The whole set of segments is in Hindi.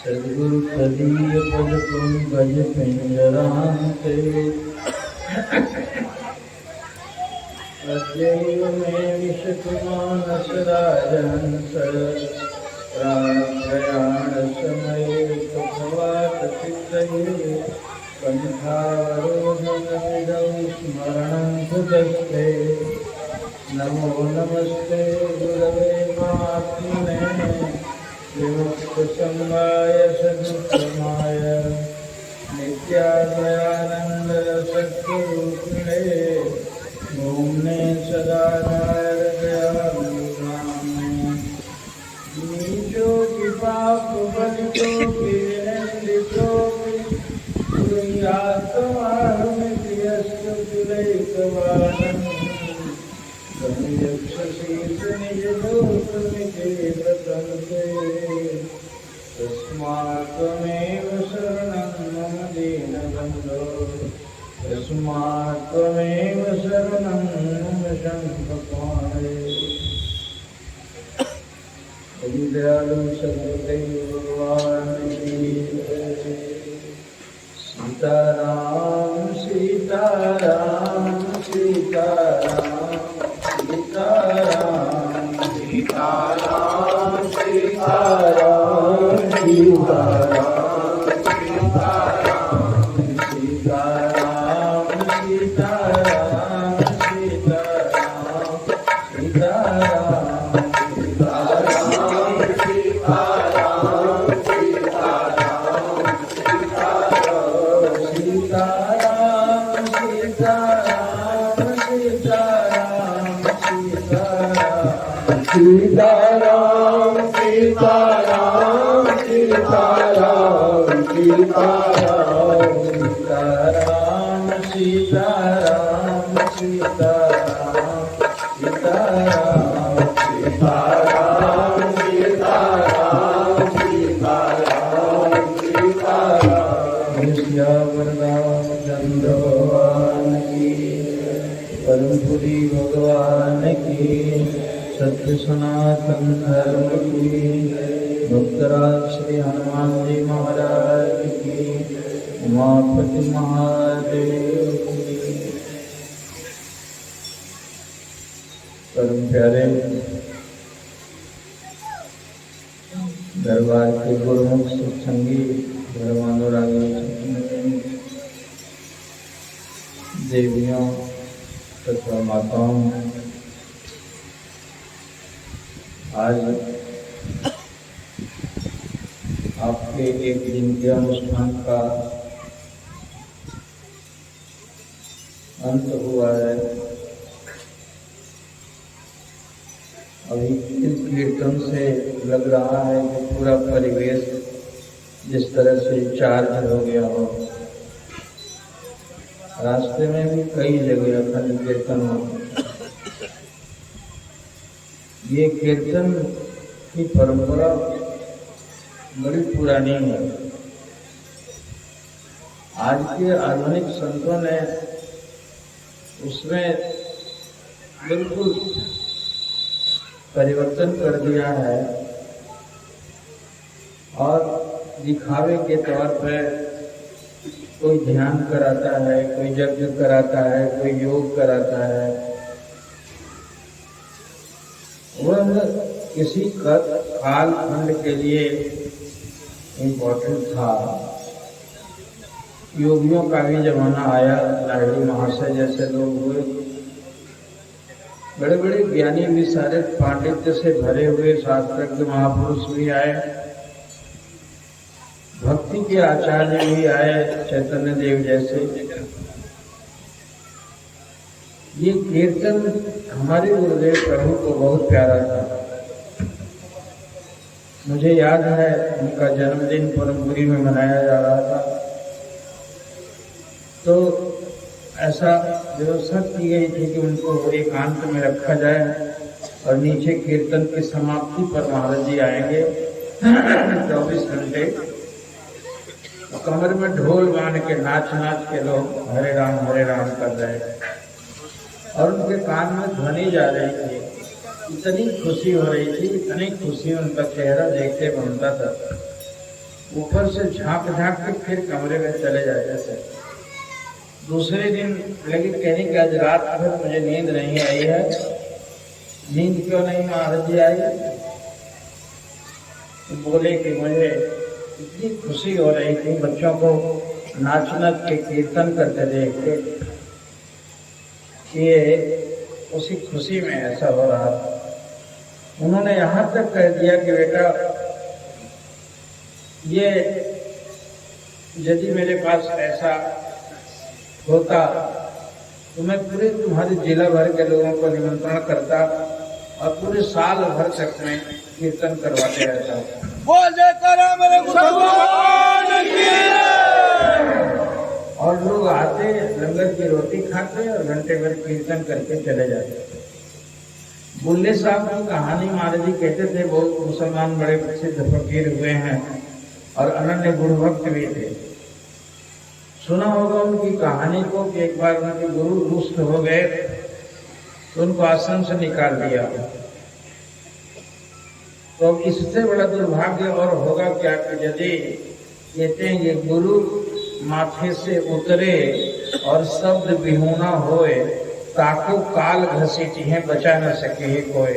सद्गुरु तदीय पद पंकज पिंजरांते अद्यैव मे विशतमानस राजहंस प्राणप्रयाण समये कपवातचित्तये कण्ठावरोधनविदौ स्मरणं सुदस्ते नमो नमस्ते गुरवे महात्मने विमुक्तसंगाय सद्गुरुमाय नित्यानंद सद्गुरुपिणे ओमने सदा नीचो की पाप बलितो की निंदितो की पुण्यात्मारुमित्यस्तु तुलैकवानं संयक्षसीत निज दोषमिति व्रतन्ते तस्मात् त्वमेव शरणं मम दीनबन्धो तस्मात् त्वमेव शरणं मम शङ्खपाणे दयालु सद्गुरुदेव भगवान की सीताराम सीताराम सीताराम सीताराम सीताराम सीताराम सीताराम सीताराम सीताराम सीताराम सीताराम सीताराम सीताराम सीताराम सीताराम सीताराम सीताराम सीताराम सीताराम श्यामचंद्र भगवान की परमपुरी भगवान की सत्य सनातन धर्म की भक्तराज श्री हनुमान जी महाराज की उमापति महादेव की परम प्यारे दरबार के गुरुमुख सत्संगी धर्मानुरागी देवियों तथा माताओं, आज आपके एक दिन के अनुष्ठान का अंत हुआ है। अभी कीर्तन से लग रहा है कि पूरा परिवेश जिस तरह से चार्ज हो गया हो। रास्ते में भी कई जगह अखंड कीर्तन होते। ये कीर्तन की परंपरा बड़ी पुरानी है। आज के आधुनिक संतों ने उसमें बिल्कुल परिवर्तन कर दिया है और दिखावे के तौर पर कोई ध्यान कराता है, कोई यज्ञ कराता है, कोई योग कराता है। वह किसी काल खंड के लिए इम्पोर्टेंट था। योगियों का भी जमाना आया, लाहिड़ी महाशय जैसे लोग हुए, बड़े बड़े ज्ञानी भी सारे पांडित्य से भरे हुए शास्त्रज्ञ महापुरुष भी आए, भक्ति के आचार्य भी आए, चैतन्य देव जैसे। ये कीर्तन हमारे गुरुदेव प्रभु को बहुत प्यारा था। मुझे याद है उनका जन्मदिन परमपुरी में मनाया जा रहा था, तो ऐसा व्यवस्था की गई थी कि उनको एकांत में रखा जाए और नीचे कीर्तन की समाप्ति पर महाराज जी आएंगे 24 घंटे। कमर में ढोल बांध के नाच के लोग हरे राम कर रहे और उनके कान में ध्वनि जा रही थी। इतनी खुशी हो रही थी, इतनी खुशी उनका चेहरा देखते बनता था। ऊपर से झांक झांक के फिर कमरे में चले जाते थे। दूसरे दिन लगी कहने कि आज रात भर मुझे नींद नहीं आई है। नींद क्यों नहीं महाराज जी आई? तो बोले कि मुझे इतनी खुशी हो रही थी बच्चों को नाच नाच के कीर्तन करते देख के, कि उसी खुशी में ऐसा हो रहा था। उन्होंने यहाँ तक कह दिया कि बेटा ये यदि मेरे पास ऐसा होता तो मैं पूरे तुम्हारे जिला भर के लोगों को निमंत्रण करता और पूरे साल भर तक मैं कीर्तन करवाते रहता। और लोग आते, लंगर की रोटी खाते और घंटे भर कीर्तन करके चले जाते। बुल्ले साहब की कहानी महाराज जी कहते थे, बहुत मुसलमान बड़े प्रसिद्ध फकीर हुए हैं और अनन्य गुरु भक्त भी थे। सुना होगा उनकी कहानी को कि एक बार उनके गुरु रुष्ट हो गए तो उनको आश्रम से निकाल दिया। तो इससे बड़ा दुर्भाग्य और होगा क्या कि यदि कहते हैं ये गुरु माथे से उतरे और शब्द बिहूना होए, ताको काल घसीटी है बचा न सके ही कोई।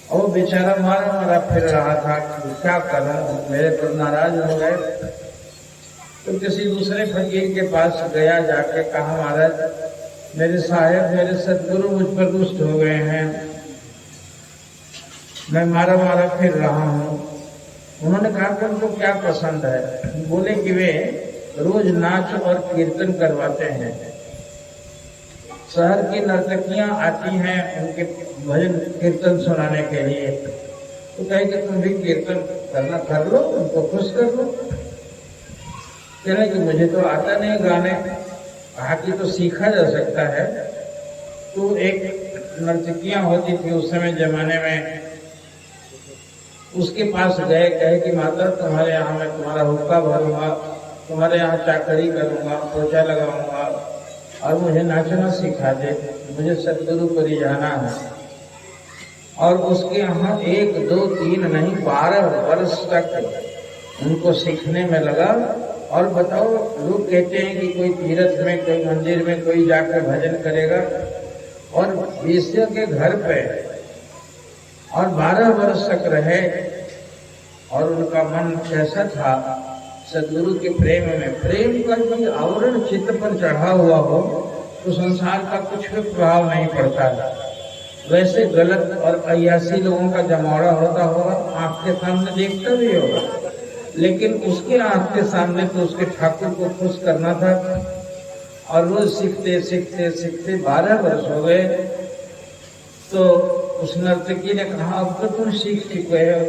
और बेचारा मारा मारा फिर रहा था कि क्या करूं, मेरे पर नाराज हो गए। तो किसी दूसरे फकीर के पास गया, जाके कहा महाराज मेरे साहेब, मेरे सदगुरु मुझ पर रुष्ट हो गए हैं, मैं मारा मारा फिर रहा हूं। उन्होंने कहा कि उनको क्या पसंद है? बोले कि वे रोज नाच और कीर्तन करवाते हैं। शहर की नर्तकियां आती हैं उनके भजन कीर्तन सुनाने के लिए। तो कहे कि तुम भी कीर्तन करना कर लो, उनको खुश कर लो। कहने कि मुझे तो आता नहीं गाने। कहा कि तो सीखा जा सकता है। तो एक नर्तकियां होती थी उस समय जमाने में, उसके पास गए, कहे कि माता तुम्हारे यहाँ मैं तुम्हारा हुक्का भरूंगा, तुम्हारे यहाँ चाकरी करूंगा, पोछा लगाऊंगा और मुझे नाचना सिखा दे, मुझे सदगुरु पर जाना है। और उसके यहाँ 1, 2, 3 नहीं 12 वर्ष तक उनको सीखने में लगा। और बताओ, लोग कहते हैं कि कोई तीर्थ में, कोई मंदिर में कोई जाकर भजन करेगा और वेश्या के घर पे और 12 वर्ष तक रहे। और उनका मन कैसा था? सदगुरु के प्रेम में, प्रेम का कोई आवरण चित्त पर चढ़ा हुआ हो तो संसार का कुछ भी प्रभाव नहीं पड़ता। वैसे गलत और अय्यासी लोगों का जमावड़ा होता होगा, आंख के सामने देखता भी होगा, लेकिन उसके आंख के सामने तो उसके ठाकुर को खुश करना था। और रोज सीखते सीखते सीखते 12 वर्ष हो गए। तो उस नर्तकी ने कहा अब तो तुम सीख चुके हो,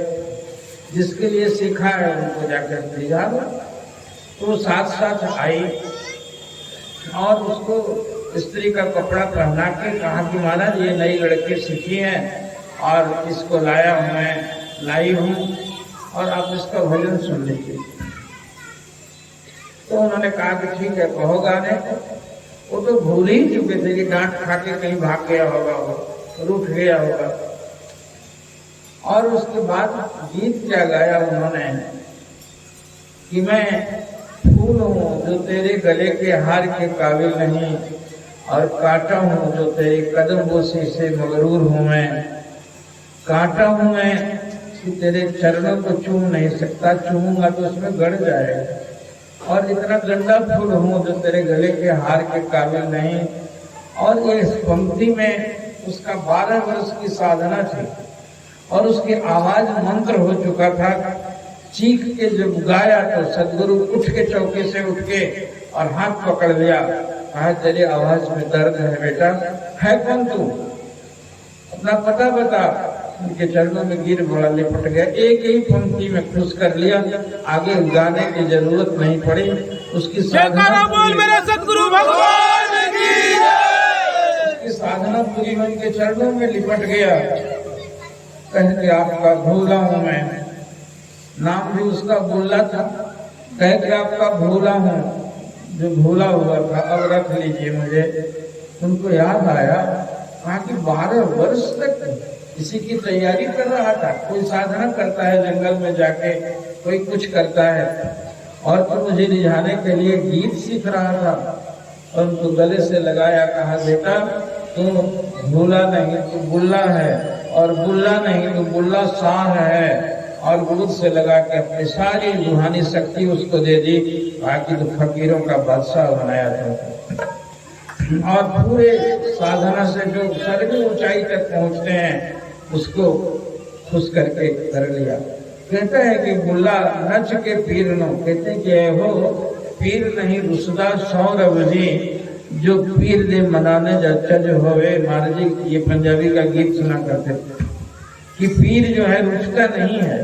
जिसके लिए सीखा है उनको जाकर भेजा दो। तो साथ साथ आई और उसको स्त्री का कपड़ा पहना के कहा कि महाराज ये नई लड़की सीखी है और इसको लाया हूं, मैं लाई हूं और आप इसका भजन सुन लीजिए। तो उन्होंने कहा कि ठीक है कहो गाने। वो तो भूल ही चुके थे कि डांट खा के कहीं भाग गया होगा, वो रूठ गया होगा। और उसके बाद गीत क्या गाया उन्होंने कि मैं फूल हूं जो तेरे गले के हार के काबिल नहीं, और कांटा हूं जो तेरे कदम बोसी से मगरूर हूं मैं। कांटा हूं मैं कि तेरे चरणों को चूम नहीं सकता, चूमूंगा तो उसमें गड़ जाएगा। और इतना गंदा फूल हूं जो तेरे गले के हार के काबिल नहीं। और ये इस पंक्ति में उसका 12 वर्ष की साधना थी और उसकी आवाज मंत्र हो चुका था। चीख के जब गाया तो सदगुरु उठ के चौके से उठ के और हाथ पकड़ लिया, कहा तेरी आवाज में दर्द है बेटा, है कौन तू, अपना पता बता। उनके चरणों में गिर बड़ा लिपट गया, एक ही पंक्ति में खुश कर लिया, आगे गाने की जरूरत नहीं पड़ी। उसकी साधना बोल मेरे सदगुरु भगवान की जय। उसकी साधना पूरी उनके चरणों में लिपट गया। कह के आपका भोला हूं मैं, नाम भी उसका भोला था। कह के आपका भोला हूं जो भूला हुआ था, अब रख लीजिए मुझे। उनको याद आया, कहा कि 12 वर्ष तक इसी की तैयारी कर रहा था। कोई साधना करता है जंगल में जाके, कोई कुछ करता है, और तो मुझे रिझाने के लिए गीत सीख रहा था। और उनको गले से लगाया, कहा बेटा तू भूला नहीं तू बुल्ला है, और बुल्ला नहीं तू बुल्ला शाह है। और गोद से लगा के अपनी सारी रूहानी शक्ति उसको दे दी। बाकी तो फकीरों का बादशाह बनाया था। और पूरे साधना से जो सर्वी ऊंचाई तक पहुंचते हैं उसको खुश करके कर लिया। कहता है कि बुल्ला नच के पीर नो, कहते हैं कि हो पीर नहीं रुसदा सौरभ जी, जो पीर दे मनाने जज होवे। महाराज जी ये पंजाबी का गीत सुना करते थे कि पीर जो है रुचता नहीं है,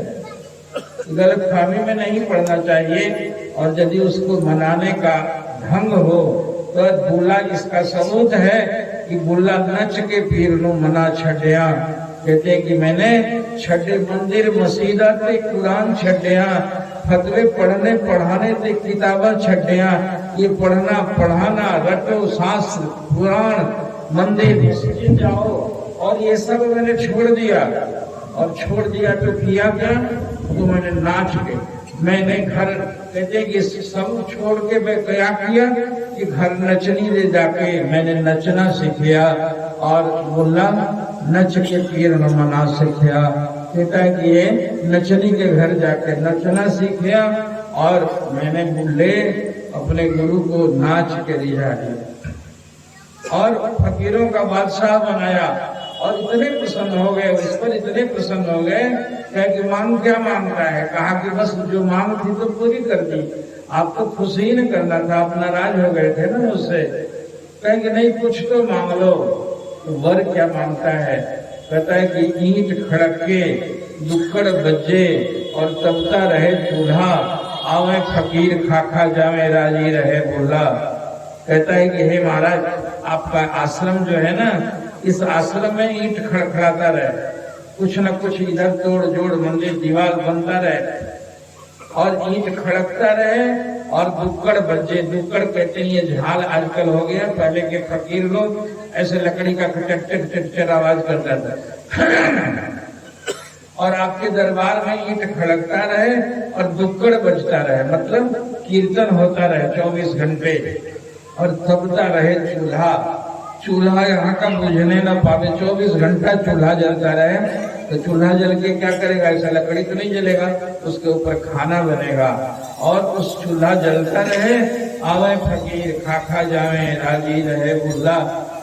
गलत फहमी में नहीं पड़ना चाहिए। और यदि उसको मनाने का ढंग हो तो बुल्ला इसका सबूत है कि बुल्ला नच के पीर नो मना छड़िया। कहते हैं कि मैंने छठे मंदिर मसीदा ते कुरान छड़िया, फतवे पढ़ने पढ़ाने ते किताबा छड़िया। ये पढ़ना पढ़ाना रटो शास्त्र पुराण मंदिर मस्जिद जाओ, और ये सब मैंने छोड़ दिया। और छोड़ दिया तो किया क्या, तो मैंने नाच के, मैंने घर, कहते कि सब छोड़ के मैं क्या किया कि घर नचनी ले जाके मैंने नचना सीखिया। और बोला नच के पीर न मना सीखिया। कहता है कि ये नचनी के घर जाके नचना सीखिया, और मैंने बुल्ले अपने गुरु को नाच के रिझा दिया और फकीरों का बादशाह बनाया। और इतने प्रसन्न हो गए उस पर, इतने प्रसन्न हो गए कि मांग क्या मांगता है। कहा कि बस जो मांग थी तो पूरी कर दी, आपको खुश ही न करना था, आप नाराज हो गए थे ना मुझसे। कहें कि नहीं कुछ तो मांग लो। तो वर क्या मांगता है, कहता है कि ईंट खड़के दुक्कड़ बज्जे और तपता रहे चूल्हा, आवे फकीर खाखा जावे राजी रहे बुल्ला। कहता है कि हे महाराज आपका आश्रम जो है ना, इस आश्रम में ईंट खड़खड़ाता रहे, कुछ न कुछ इधर तोड़ जोड़ मंदिर दीवार बनता रहे, और ईंट खड़कता रहे, और दुक्कड़ बज्जे। दुक्कड़ कहते हैं ये झाल आजकल हो गया, पहले के फकीर लोग ऐसे लकड़ी का टिट टिट आवाज करता था। और आपके दरबार में ईंट खड़कता रहे और दुक्कड़ बजता रहे, मतलब कीर्तन होता रहे 24 घंटे, और तपता रहे चूल्हा। चूल्हा यहाँ का बुझने न पावे, 24 घंटा चूल्हा जलता रहे। तो चूल्हा जल के क्या करेगा, ऐसा लकड़ी तो नहीं जलेगा, उसके ऊपर खाना बनेगा। और उस चूल्हा जलता रहे, आवे फकीर खाखा जावे राजी रहे बुल्ला।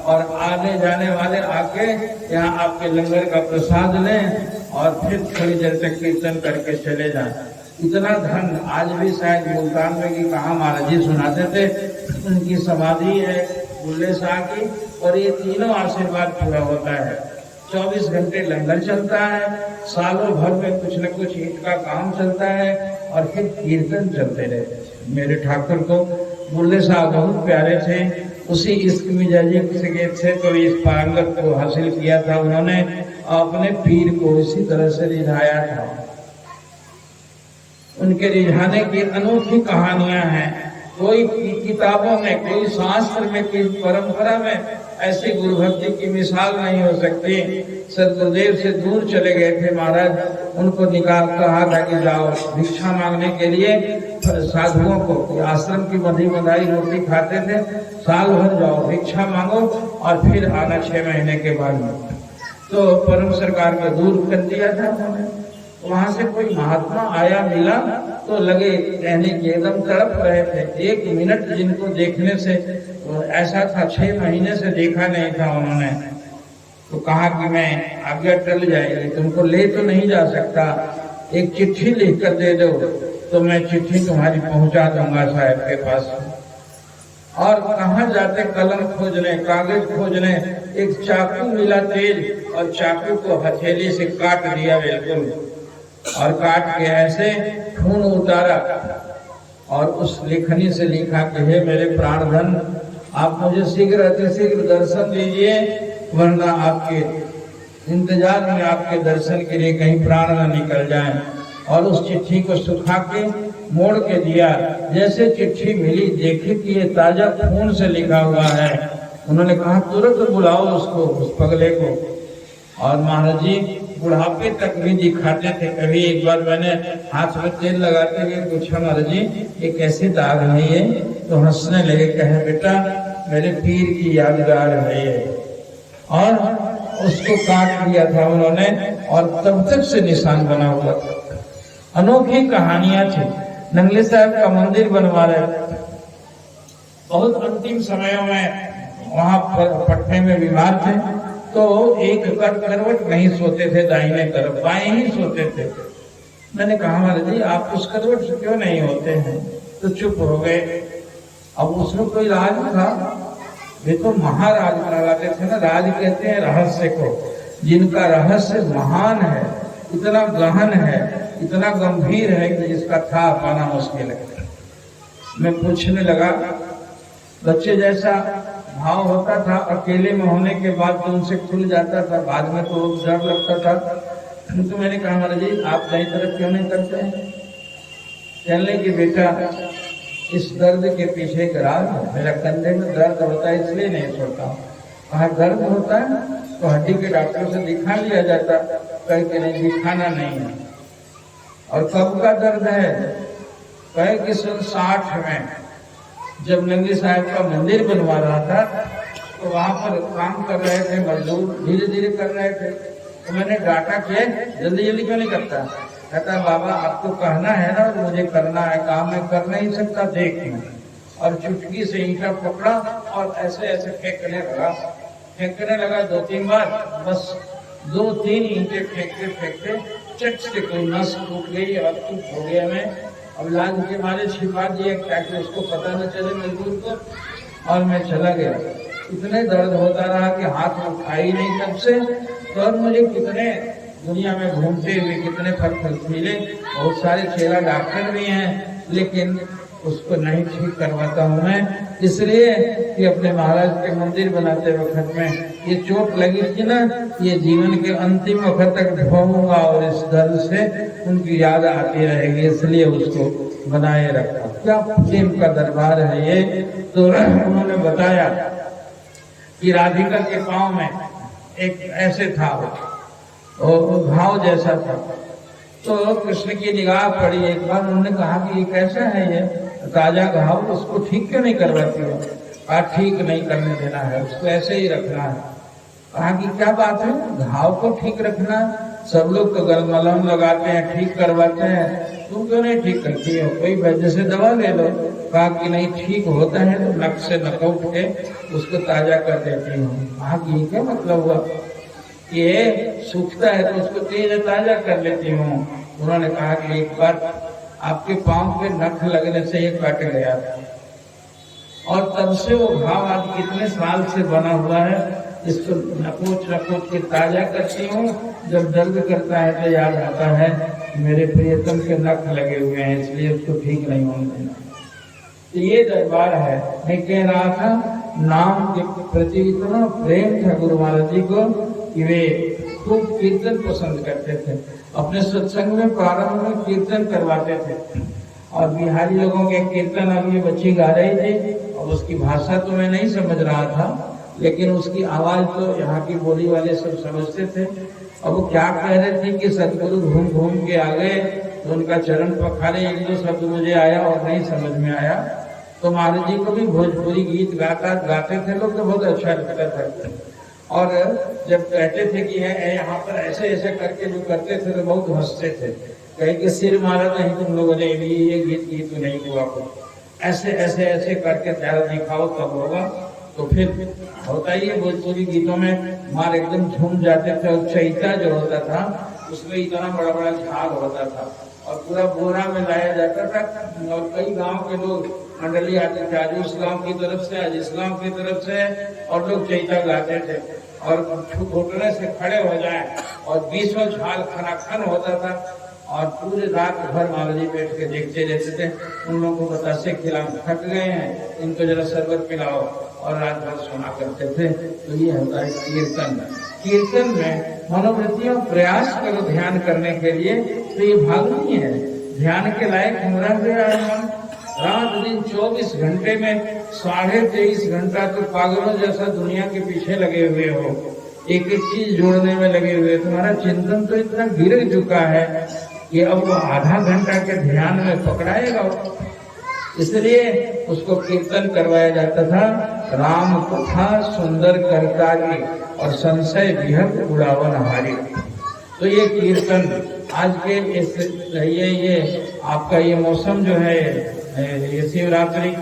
और आने जाने वाले आके यहाँ आपके लंगर का प्रसाद लें, और फिर थोड़ी देर तक कीर्तन करके चले जाएं। इतना धन आज भी शायद मुल्तान में कि कहाँ महाराज जी सुनाते थे, उनकी समाधि है बुल्ले शाह की, और ये तीनों आशीर्वाद पूरा होता है। 24 घंटे लंगर चलता है, सालों भर में कुछ न कुछ ईंट का काम चलता है, और फिर कीर्तन चलते रहते। मेरे ठाकुर को बुल्ले शाह बहुत प्यारे थे, उसी इश्क मिजाजी से तो इस पारंगत को हासिल किया था उन्होंने, अपने पीर को इसी तरह से रिझाया था। उनके रिझाने की अनोखी कहानियां हैं। कोई किताबों में, कोई शास्त्र में, कोई परंपरा में ऐसी गुरु भक्ति की मिसाल नहीं हो सकती। सदगुरुदेव से दूर चले गए थे महाराज, उनको निकाल कहा था कि जाओ भिक्षा मांगने के लिए साधुओं को, आश्रम की मधी मधाई रोटी खाते थे, साल भर जाओ भिक्षा मांगो और फिर आना 6 महीने के बाद में। तो परम सरकार को दूर कर दिया था उन्होंने। वहां से कोई महात्मा आया मिला तो लगे कहने की, एकदम तड़प रहे थे। 1 मिनट जिनको देखने से ऐसा था, 6 महीने से देखा नहीं था उन्होंने। तो कहा कि मैं आज्ञा टल जाएगी, तुमको ले तो नहीं जा सकता, एक चिट्ठी लिख कर दे दो तो मैं चिट्ठी तुम्हारी पहुंचा दूंगा साहब के पास। और कहाँ जाते कलम खोजने, कागज खोजने, एक चाकू मिला तेज, और चाकू को हथेली से काट दिया बिल्कुल, और काट के ऐसे खून उतारा, और उस लेखनी से लिखा कि हे मेरे प्राणधन, आप मुझे शीघ्र अतिशीघ्र दर्शन दीजिए, वरना आपके इंतजार में आपके दर्शन के लिए कहीं प्राण न निकल जाए। और उस चिट्ठी को सुखा के मोड़ के दिया। जैसे चिट्ठी मिली देखी कि ये ताजा खून से लिखा हुआ है। उन्होंने कहा तुरंत बुलाओ उसको, उस पगले को। और महाराज जी बुढ़ापे तक भी दिखाते थे। कभी एक बार मैंने हाथ में तेल लगाते हुए पूछा, महाराज जी ये कैसे दाग है ये? तो हंसने लगे, कहे बेटा मेरे पीर की यादगार है ये। और उसको काट दिया था उन्होंने और तब तक से निशान बना हुआ था। अनोखी कहानियां थी। नंगले साहब का मंदिर बनवा रहे थे, बहुत अंतिम समयों में वहां पटने में बीमार थे, तो एक करवट नहीं सोते थे दाहिने तरफ, बाएं ही सोते थे। मैंने कहा महाराज जी आप उस करवट से क्यों नहीं होते हैं? तो चुप हो गए। अब उसमें कोई राज था, वे तो महाराज कहलाते थे ना। राज कहते हैं रहस्य को, जिनका रहस्य महान है, इतना गहन है, इतना गंभीर है कि जिसका था पाना मुश्किल है। मैं पूछने लगा, बच्चे जैसा भाव होता था, अकेले में होने के बाद तो उनसे खुल जाता था, बाद में तो डर लगता था। तो मैंने कहा महाराज जी आप दाई तरफ क्यों नहीं करते हैं? कहने की बेटा इस दर्द के पीछे एक राज है, मेरा कंधे में दर्द होता है इसलिए नहीं सोता हूँ। कहा दर्द होता है तो हड्डी के डॉक्टर से दिखा लिया जाता, कह के नहीं दिखाना नहीं है। और कब का दर्द है? कहे कि सन 60 में जब नंगी साहब का मंदिर बनवा रहा था, तो वहां पर काम कर रहे थे मजदूर, धीरे धीरे कर रहे थे। तो मैंने डांटा कि जल्दी जल्दी क्यों नहीं करता? कहता बाबा आपको कहना है ना, मुझे करना है, काम मैं कर नहीं सकता, देख लूं। और चुटकी से ईंटा पकड़ा और ऐसे ऐसे फेंकने लगा 2-3 बार। बस 2-3 ईंटे फेंकते चट से कोई नस टूट गई और चुप हो गया मैं। अब लाज के मारे छिपा दिया ताकि उसको पता न चले मजदूर को, और मैं चला गया। इतने दर्द होता रहा कि हाथ में उठा ही नहीं तब से। तो और मुझे कितने दुनिया में घूमते हुए कितने फल मिले, बहुत सारे चेला डॉक्टर भी हैं, लेकिन उसको नहीं ठीक करवाता हूँ मैं, इसलिए कि अपने महाराज के मंदिर बनाते वक्त में ये चोट लगी थी ना, ये जीवन के अंतिम वक्त तक ढोऊंगा और इस दर्द से उनकी याद आती रहेगी, इसलिए उसको बनाए रखा। क्या प्रेम का दरबार है ये। तो उन्होंने बताया कि राधिका के पांव में एक ऐसे था और घाव जैसा था। तो कृष्ण की निगाह पड़ी एक बार, उन्होंने कहा कि ये कैसा है ये ताजा घाव, उसको ठीक क्यों नहीं करवाती हो? कहा ठीक नहीं करने देना है, उसको ऐसे ही रखना है। कहा कि क्या बात है, घाव को ठीक रखना? सब लोग तो मलहम लगाते हैं, ठीक करवाते हैं, तुम क्यों नहीं ठीक करती हो? कोई वैद्य से दवा ले लो। कहा कि नहीं ठीक होता है तो नक से नकौट के उसको ताजा कर देती हूँ। कहा कि ये क्या मतलब हुआ? ये सूखता है तो उसको तेज ताजा कर लेती हूँ। उन्होंने कहा कि एक बार आपके पांव पे नख लगने से ये कट गया था और तब से वो घाव आज कितने साल से बना हुआ है, इसको नकोच के ताजा करती हूँ। जब दर्द करता है तो याद आता है मेरे प्रियतम के नख लगे हुए हैं, इसलिए उसको ठीक नहीं होने देना। तो ये दरबार है। मैं कह रहा था नाम के प्रति इतना प्रेम था गुरु महाराज जी को कि वे खूब कीर्तन पसंद करते थे। अपने सत्संग में प्रारंभ में कीर्तन करवाते थे और बिहारी लोगों के कीर्तन अब ये बच्ची गा रही थी। अब उसकी भाषा तो मैं नहीं समझ रहा था, लेकिन उसकी आवाज तो यहाँ की बोली वाले सब समझते थे। अब वो क्या कह रहे थे कि सतगुरु घूम घूम के आ गए तो उनका चरण पखारे, 1-2 शब्द मुझे आया और नहीं समझ में आया। तो महाराज जी को भी भोजपुरी गीत गाते थे लोग तो बहुत अच्छा लगता था। और जब कहते थे कि यहाँ पर ऐसे ऐसे करके जो करते थे तो बहुत हंसते थे, कहीं कि सिर मारा नहीं तुम लोगों ने, ये गीत नहीं हुआ, कुछ ऐसे ऐसे ऐसे करके त्यारा दिखाओ तब होगा। तो फिर होता ही है भोजपुरी गीतों में मार एकदम झूम जाते थे। और चैता जो होता था उसमें इतना बड़ा बड़ा झाग होता था और पूरा बोरा में लाया जाता था और कई गांव के लोग मंडली आते थे, आज उस गांव की तरफ से, आज इस गांव की तरफ से, और लोग चैता गाते थे और घुटने से खड़े हो जाए और बीचों झाल खनाखन होता था और पूरे रात भर महाराज जी बैठ के देखते रहते थे। उन लोगों को बतासे खिला, थक गए हैं, इनको जरा शरबत पिलाओ, और रात भर सोना करते थे। तो ये होता है कीर्तन। कीर्तन में मनोवृत्तियों प्रयास करो ध्यान करने के लिए, तो ये भाग नहीं है, ध्यान के लायक हम रह गया है। रात दिन 24 घंटे में 23.5 घंटा तो पागलों जैसा दुनिया के पीछे लगे हुए हो। एक एक चीज जोड़ने में लगे हुए। तुम्हारा चिंतन तो इतना गिर चुका है कि अब वो आधा घंटा के ध्यान में पकड़ाएगा। इसलिए उसको कीर्तन करवाया जाता था। राम कथा सुंदर करतारी और संशय विहत उड़ावन हारी। तो ये कीर्तन आज के इस ये आपका ये मौसम जो है ये शिवरात्रि,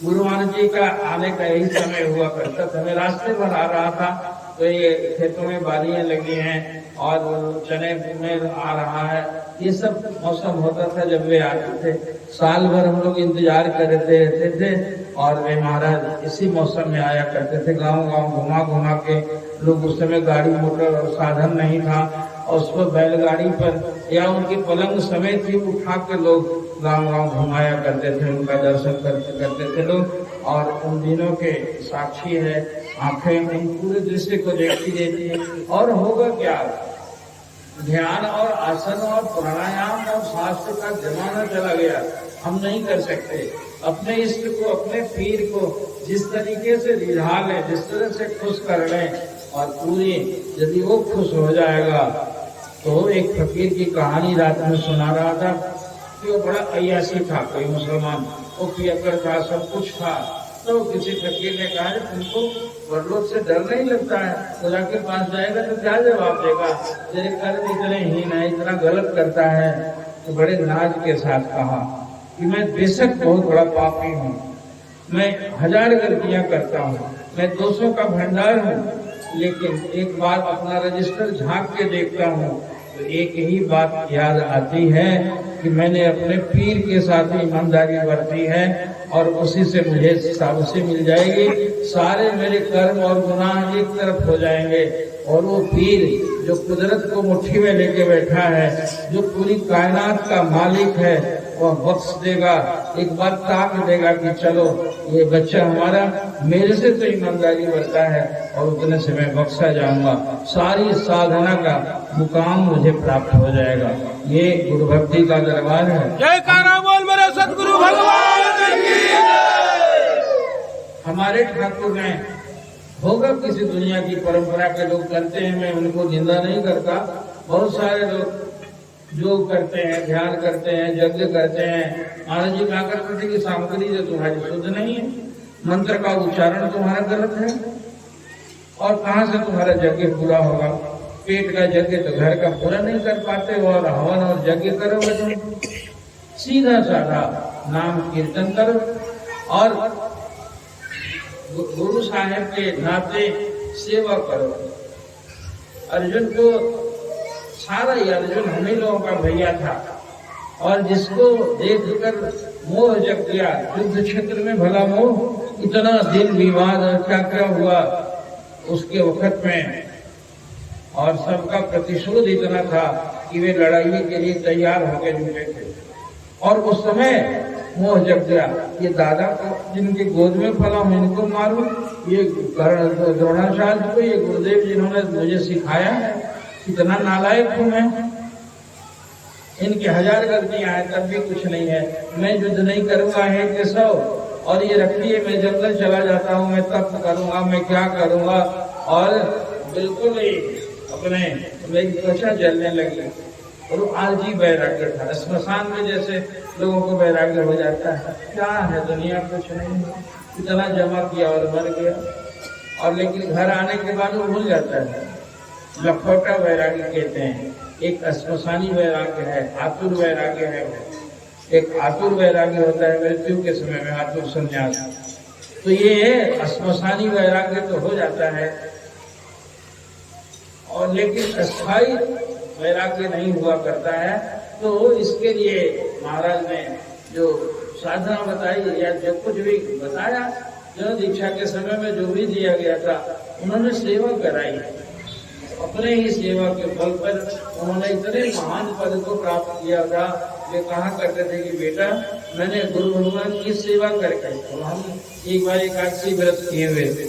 गुरु महाराज जी का आने का यही समय हुआ करता था। मैं रास्ते पर आ रहा था तो ये खेतों में बालियां लगी हैं और चने में आ रहा है, ये सब मौसम होता था जब वे आते थे। साल भर हम लोग इंतजार करते रहते थे और वे महाराज इसी मौसम में आया करते थे। गांव गांव घुमा घुमा के लोग, उस समय गाड़ी मोटर और साधन नहीं था और उस पर बैलगाड़ी पर या उनकी पलंग समेत ही उठा के लोग गांव गांव घुमाया करते थे, उनका दर्शन करते थे लोग। और उन दिनों के साक्षी है आंखें, उन पूरे दृश्य को देखती रहती है। और होगा क्या, ध्यान और आसन और प्राणायाम और शास्त्र का जमाना चला गया। हम नहीं कर सकते अपने इष्ट को, अपने पीर को जिस तरीके से रिझा लें, जिस तरह से खुश कर लें और पूरी यदि वो खुश हो जाएगा। तो एक फकीर की कहानी रात में सुना रहा था कि वो बड़ा अय्यासी था, कोई मुसलमान, वो पियक्कर था, सब कुछ था। तो किसी फकीर ने कहा तुमको परलोक से डर नहीं लगता है? खुदा के पास जाएगा तो क्या जवाब देगा? तेरे कर्म इतने हीन है, इतना गलत करता है। तो बड़े नाज के साथ कहा कि मैं बेशक बहुत बड़ा पापी हूँ, मैं 1000 गलतियां करता हूँ, मैं दोषों का भंडार हूँ, लेकिन एक बार अपना रजिस्टर झांक के देखता हूँ तो एक ही बात याद आती है कि मैंने अपने पीर के साथ ईमानदारी बरती है और उसी से मुझे शाबाशी मिल जाएगी। सारे मेरे कर्म और गुनाह एक तरफ हो जाएंगे और वो पीर जो कुदरत को मुट्ठी में लेके बैठा है, जो पूरी कायनात का मालिक है, वह बख्श देगा। एक बार ताक देगा कि चलो ये बच्चा हमारा मेरे से तो ईमानदारी बरता है और उतने से मैं बख्शा जाऊंगा, सारी साधना का मुकाम मुझे प्राप्त हो जाएगा। ये गुरु भक्ति का दरबार है। जयकारा बोल मेरे सतगुरु भगवान की। हमारे ठाकुर ने, होगा किसी दुनिया की परंपरा के लोग करते हैं, मैं उनको निंदा नहीं करता। बहुत सारे लोग जो करते हैं, ध्यान करते हैं, यज्ञ करते हैं। महाराज जी कहा करते थे कि सामग्री जो तुम्हारी शुद्ध नहीं है, मंत्र का उच्चारण तुम्हारा गलत है और कहाँ से तुम्हारा यज्ञ पूरा होगा? पेट का यज्ञ तो घर का पूरा नहीं कर पाते हो और हवन और यज्ञ करोगे तुम? सीधा साधा नाम कीर्तन करो और गुरु साहेब के नाते सेवा करो। अर्जुन को सारा ही अर्जुन हम ही लोगों का भैया था और जिसको देखकर मोह जग गया, युद्ध क्षेत्र में भला मोह, इतना दिन विवाद क्या क्या हुआ उसके वक्त में, और सबका प्रतिशोध इतना था कि वे लड़ाई के लिए तैयार होकर जुटे थे। और उस समय मोह जग गया, ये दादा को जिनके गोद में फला हूं इनको मारूं, ये द्रोणाचार्य को, ये गुरुदेव जिन्होंने मुझे सिखाया है, कितना नालायक हूं मैं। इनकी 1000 गलतियां हैं तब भी कुछ नहीं है। मैं युद्ध नहीं करूंगा है केशव, और ये रखिए मैं जंगल चला जाता हूँ, मैं तप करूंगा, मैं क्या करूंगा। और बिल्कुल ही अपने मेरी त्वचा जलने लगी और वो आलजी वैराग्य था। स्मशान में जैसे लोगों को वैराग्य हो जाता है, क्या है दुनिया, कुछ नहीं, इतना जमा किया और मर गया। और लेकिन घर आने के बाद वो भूल जाता है। लखोटा वैराग्य कहते हैं, एक स्मशानी वैराग्य है, आतुर वैराग्य है। एक आतुर वैराग्य होता है मृत्यु के समय में, आतुर संन्यास। तो ये स्मशानी वैराग्य तो हो जाता है और लेकिन अस्थायी वैराग्य नहीं हुआ करता है। तो इसके लिए महाराज ने जो साधना बताई या जो कुछ भी बताया, जो दीक्षा के समय में जो भी दिया गया था, उन्होंने सेवा कराई। अपने ही सेवा के बल पर उन्होंने इतने महान पद को प्राप्त किया था। वे कहा करते थे कि बेटा मैंने गुरु भगवान की सेवा करके, तो हम एक बार एकादशी व्रत किए हुए थे,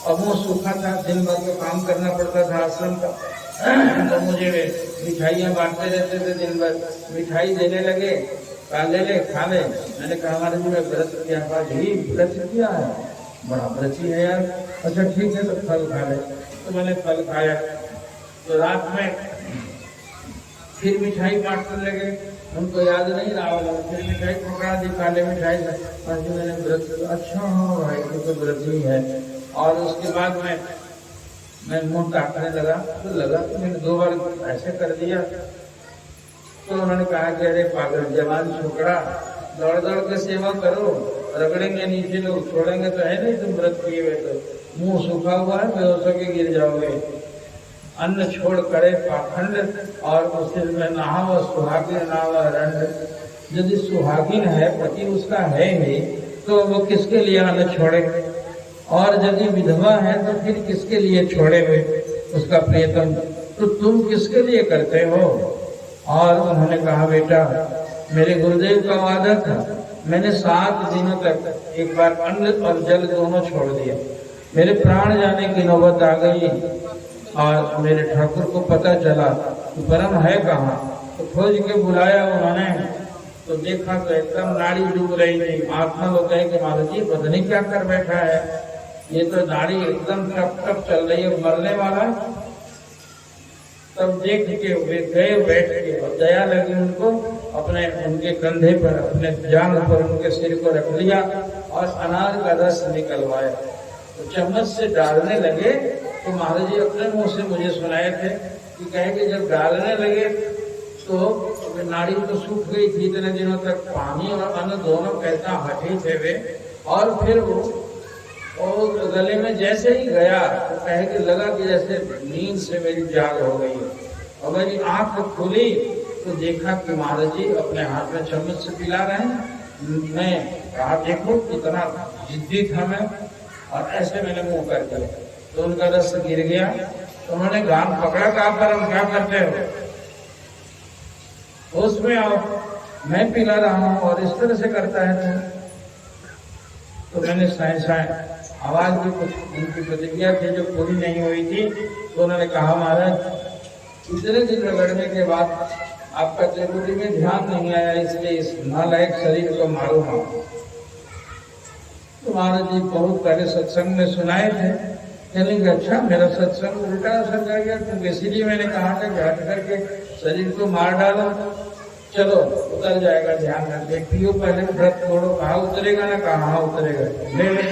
अब वो सूखा था, दिन भर को काम करना पड़ता था आश्रम का, तो मुझे वे मिठाइयाँ बांटते रहते थे दिन भर। मिठाई देने लगे, ले ले खा ले। मैंने कहा हमारे जी मैं व्रत किया, ही व्रत किया है, बड़ा व्रती है यार। अच्छा ठीक है, तो फल खा ले। तो मैंने फल खाया। तो रात में फिर मिठाई बांटने लगे, उनको याद नहीं रहा होगा, फिर मिठाई पकड़ा दी, काले मिठाई। मैंने व्रत, अच्छा हाँ भाई तो व्रत ही है। और उसके बाद में मैं मुंह काटने लगा, तो मैंने 2 बार ऐसे कर दिया। तो उन्होंने कहा कि अरे पागल जवान छोकरा, दौड़ दौड़ के सेवा करो, रगड़ेंगे नीचे लोग, छोड़ेंगे तो है नहीं, तुम व्रत किए हुए तो मुंह सूखा हुआ है, बेहोश होके गिर जाओगे। अन्न छोड़ करे पाखंड, और उसे में नहा व सुहागिन नाव रंड। यदि सुहागिन है, पति उसका है ही, तो वो किसके लिए अन्न छोड़े? और यदि विधवा है तो फिर किसके लिए छोड़े हुए उसका प्रियतम? तो तुम किसके लिए करते हो? और उन्होंने कहा बेटा, मेरे गुरुदेव का वादा था, मैंने 7 दिनों तक एक बार अन्न और जल दोनों छोड़ दिया। मेरे प्राण जाने की नौबत आ गई और मेरे ठाकुर को पता चला कि परम है कहाँ। तो खोज के बुलाया उन्होंने, तो देखा तो एकदम नाड़ी डूब रही थी। महात्मा लोग कहे कि महाराज जी पता नहीं क्या कर बैठा है, ये तो नाड़ी एकदम टप टप चल रही है, मरने वाला। तब देख के वे गए, बैठ के, और दया लगी उनको, अपने उनके कंधे पर, अपने जांघ पर उनके सिर को रख लिया और अनार का रस निकलवाया। तो चम्मच से डालने लगे। तो महाराज जी अपने मुंह से मुझे सुनाए थे कि कहे कि जब डालने लगे तो नाड़ी तो सूख गई थी इतने दिनों तक, पानी और अन्न दोनों कैसा हटे थे वे। और फिर वो और गले में जैसे ही गया तो कहे कि लगा कि जैसे नींद से मेरी जाग हो गई। और मेरी आंख खुली तो देखा कि महाराज जी अपने हाथ में चम्मच से पिला रहे हैं। मैं कहा देखो कितना जिद्दी था मैं, और ऐसे मैंने मुंह कर दिया तो उनका रस गिर गया। तो उन्होंने गान पकड़ा, कहा पर हम क्या करते हो, उसमें आओ, मैं पिला रहा हूं और इस तरह से करता है तो मैंने साए आवाज भी कुछ उनकी प्रतिक्रिया थी जो पूरी नहीं हुई थी। तो उन्होंने कहा महाराज इतने दिन रगड़ने के बाद आपका त्रिपुटी में ध्यान नहीं आया, इसलिए इस नालायक शरीर को मारो ना। तो महाराज जी बहुत पहले सत्संग में सुनाए थे, कहने कि अच्छा मेरा सत्संग उल्टा असर कर गया, क्योंकि इसीलिए मैंने कहा था कि हट करके शरीर को मार डालो, चलो उतर जाएगा ध्यान करके, पियो पहले व्रत तोड़ो। कहा उतरेगा ना, कहा उतरेगा, ले ले।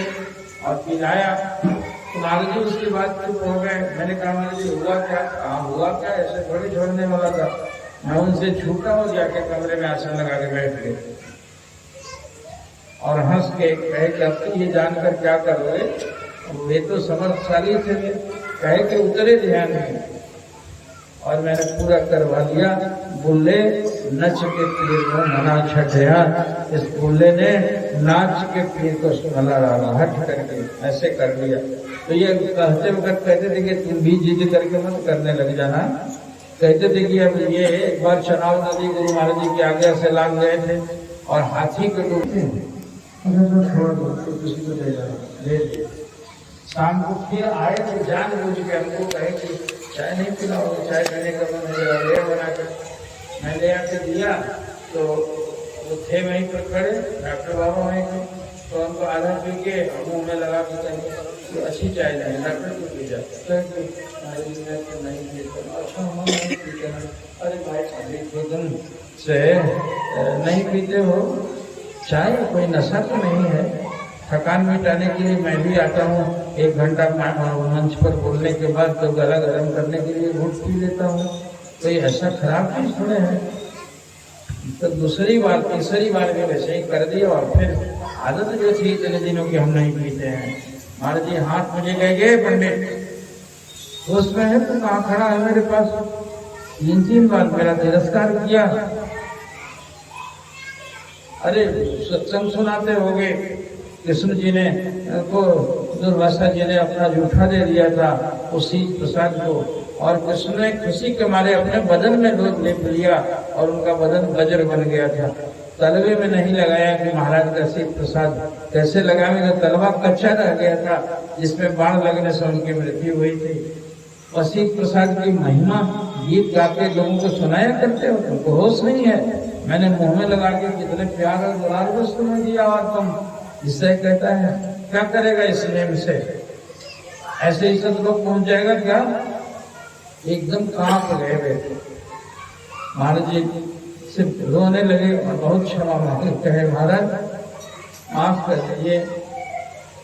और पिलाया। तो महाराज जी उसके बाद चुप हो गए। मैंने कहा महाराज जी हुआ क्या? कहा हुआ क्या, ऐसे थोड़ी छोड़ने वाला था। मैं उनसे छूटा हो जाके कमरे में आसन लगा के बैठ गए और हंस के कहे कि अब तो ये जानकर क्या करोगे, वे तो समर्थशाली थे, कहे कि उतरे ध्यान में। और मैंने पूरा करवा दिया। बुल्ले नच के पीर को मना छठया, इस बुल्ले ने नाच के पीर को सुनला डाला, हट करके ऐसे कर दिया। तो ये कहते वक्त कहते थे कि तुम भी जिद करके मत करने लग जाना। कहते थे कि अब ये एक बार चनाव नदी गुरु महाराज जी के आगे से लांग गए थे और हाथी को डूबते छोड़ दो तो किसी को ले जाओ। शाम को फिर आए तो जान बूझ के हमको कहे कि चाय नहीं पिलाओगे, चाय पीने का मन है, ले बना कर मैं ले आके दिया। तो वो थे वहीं पर खड़े, डॉक्टर बाबा वहीं थे। तो हमको आधा पी के मुँह में लगा के कहेंगे तो अच्छी चाय नहीं, डॉक्टर को पी जाते नहीं पीते। अच्छा हम नहीं पीते हैं। अरे भाई अभी दो दिन से नहीं पीते हो चाय, कोई नशा तो नहीं है। थकान मिटाने के लिए मैं भी आता हूँ, 1 घंटा मंच पर बोलने के बाद तो गला गर्म करने के लिए घूट पी लेता हूँ। तो ये ऐसा खराब चीज थोड़े है। तो दूसरी बार तीसरी बार भी वैसे ही कर दिया। और फिर आदत जो थी इतने दिनों की हम नहीं पीते हैं। महाराज जी हाथ मुझे ले गए पंडित, उसमें है तो कहाँ खड़ा है मेरे पास, 3 बार मेरा तिरस्कार किया। अरे सत्संग सुनाते हो गए, कृष्ण जी ने को दुर्वासा जी ने अपना जूठा दे दिया था उसी प्रसाद को, और कृष्ण ने खुशी के मारे अपने बदन में दूध लेप लिया और उनका बदन वज्र बन गया था। तलवे में नहीं लगाया कि महाराज का शीत प्रसाद कैसे लगाएंगे, तलवा कच्चा रह गया था जिसमें बाण लगने से उनकी मृत्यु हुई थी। और शीत प्रसाद की महिमा गीत गा के लोगों को सुनाया करते हो, तुमको होश नहीं है। मैंने मुंह में लगा के कितने प्यार और दुलार को तुम्हें दिया और तुम इससे कहता है क्या करेगा इस नेम से, ऐसे ही सब लोग पहुंच जाएगा क्या? एकदम कांप गए वे। महाराज जी सिर्फ रोने लगे और बहुत क्षमा मांगे, कहे महाराज माफ कर दीजिए।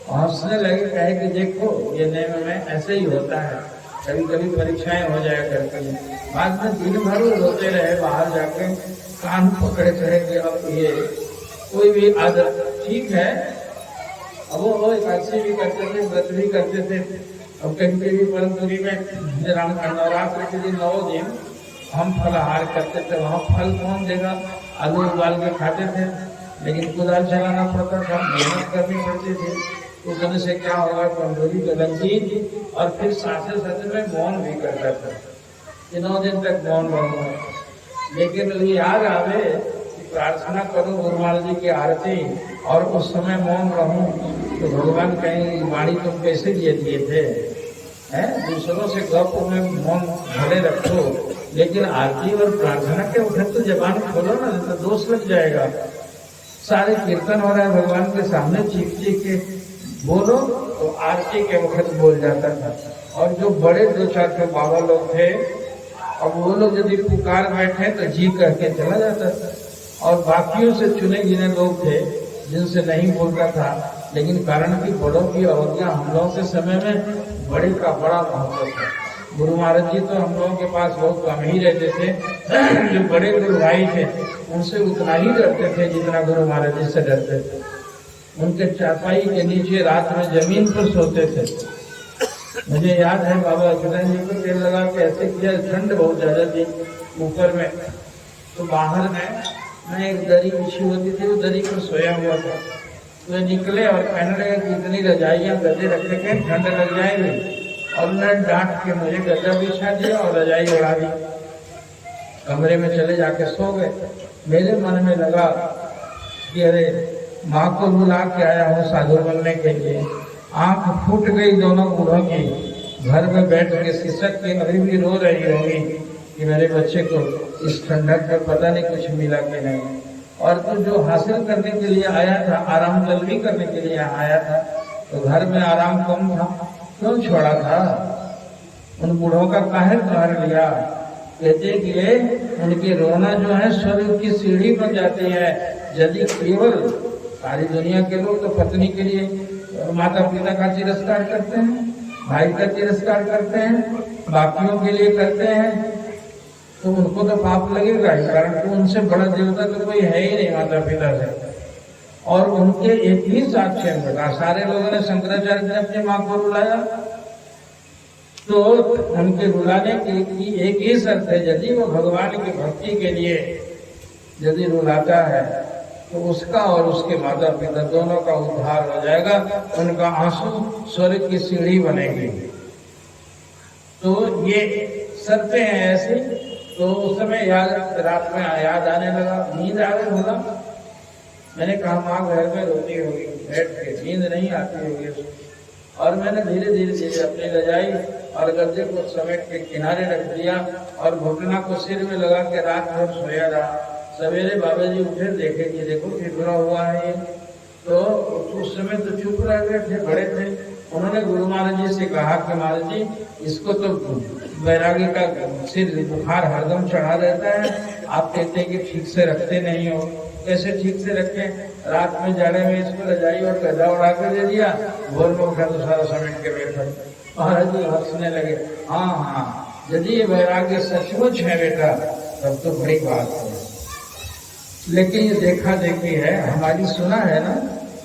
हंसने लगे, कहे कि देखो ये नेम में ऐसे ही होता है, कभी कभी परीक्षाएं हो जाया करती हैं। बाद में दिन भर रोते रहे, बाहर जाके कान पकड़े खड़े कि अब ये कोई भी आदत ठीक है। अब वो एकादशी भी करते थे, व्रत भी करते थे। अब कहीं कहीं परमपुरी में राम नवरात्र के दिन 9 दिन हम फलाहार करते थे, वहाँ फल कौन देगा, आलू उबाल के खाते थे, लेकिन कुदाल चलाना पड़ता था, मेहनत करनी पड़ती थी। उतने से क्या होगा, कमजोरी तो लगती, और फिर साथे साथे में मौन भी करता था कि 9 दिन तक मौन रहूंगा। लेकिन याद आवे कि प्रार्थना करो गुरु महाराज जी की आरती और उस समय मौन रहूं, तो भगवान कहीं वाणी तुम कैसे दिए थे, हैं? दूसरों से गप में मौन भले रखो, लेकिन आरती और प्रार्थना के वक्त तो जबान खोलो ना, तो दोष लग जाएगा। सारे कीर्तन हो रहा है भगवान के सामने, चीख चीख के बोलो, तो आरती के वक्त बोल जाता था। और जो बड़े 2-4 बाबा लोग थे, अब वो लोग यदि पुकार बैठे तो जी कह के चला जाता था, और बाकियों से चुने गिने लोग थे जिनसे नहीं बोलता था। लेकिन कारण की बड़ों की अवज्ञा हम लोगों के समय में बड़े का बड़ा महत्व था। गुरु महाराज जी तो हम लोगों के पास बहुत कम ही रहते थे। जो बड़े गुरु भाई थे उनसे उतना ही डरते थे जितना गुरु महाराज जी से डरते थे। उनके चापाई के नीचे रात में जमीन पर सोते थे। मुझे याद है बाबा अच्युतानंद जी को तेल लगा के ऐसे किया, ठंड बहुत ज्यादा थी ऊपर में, तो बाहर में एक दरी बिछी होती थी, वो दरी पर सोया हुआ था। तो निकले और कहने लगे कि इतनी रजाइयाँ गद्दे रख के ठंड लग जाएगी, और उन्होंने डांट के मुझे गद्दा बिछा दिया और रजाई उड़ा दी। कमरे में चले जाके सो गए। मेरे मन में लगा कि अरे माँ को बुला के आया हूँ साधु बनने के लिए। आंख फूट गई दोनों बूढ़ों की। घर में बैठ के शिक्षक की अभी भी रो रही होगी कि मेरे बच्चे को इस ठंडक में पता नहीं कुछ मिला कि नहीं। और तो जो हासिल करने के लिए आया था, आराम तलबी करने के लिए आया था, तो घर में आराम कम था, क्यों छोड़ा था? उन बूढ़ों का काहे कर लिया? कहते कि उनके रोना जो है स्वर्ग की सीढ़ी बन जाती है। यदि केवल सारी दुनिया के लोग तो पत्नी के लिए माता पिता का तिरस्कार करते हैं, भाई का तिरस्कार करते हैं, बाकियों के लिए करते हैं, तो उनको तो पाप लगेगा ही, कारण कि उनसे बड़ा देवता तो कोई है ही नहीं माता पिता से। और उनके एक ही साक्ष्य बेटा, सारे लोगों ने शंकराचार्य ने अपनी माँ को रुलाया, तो उनके रुलाने की एक ही शर्त है, यदि वो भगवान की भक्ति के लिए यदि रुलाता है तो उसका और उसके माता पिता दोनों का उद्धार हो जाएगा, उनका आंसू स्वर्ग की सीढ़ी बनेगी। तो ये शर्तें हैं ऐसी। तो उस समय रात में याद आने लगा, नींद आ गई होगा। मैंने कहा माँ घर में रोती होगी बैठ के, नींद नहीं आती होगी। और मैंने धीरे धीरे अपनी रजाई और गद्दे को समेट के किनारे रख दिया और घुटना को सिर में लगा के रात भर सोया रहा। सवेरे बाबा जी उठे, देखे कि देखो फिटरा हुआ है ये। तो उस समय तो चुप रह गए थे, बड़े थे। उन्होंने गुरु महाराज जी से कहा कि महाराज जी इसको तो वैरागी का सिर बुखार हरदम चढ़ा रहता है, आप कहते हैं कि ठीक से रखते नहीं हो। कैसे ठीक से रखे? रात में जाड़े में इसको रजाई और गद्दा उड़ा कर दे दिया, भोर में उठा तो सारा समेट के बैठा। महाराज जी हंसने लगे। हाँ, यदि ये वैराग्य सचमुच है बेटा तब तो बड़ी बात है। लेकिन ये देखा देखी है हमारी। सुना है ना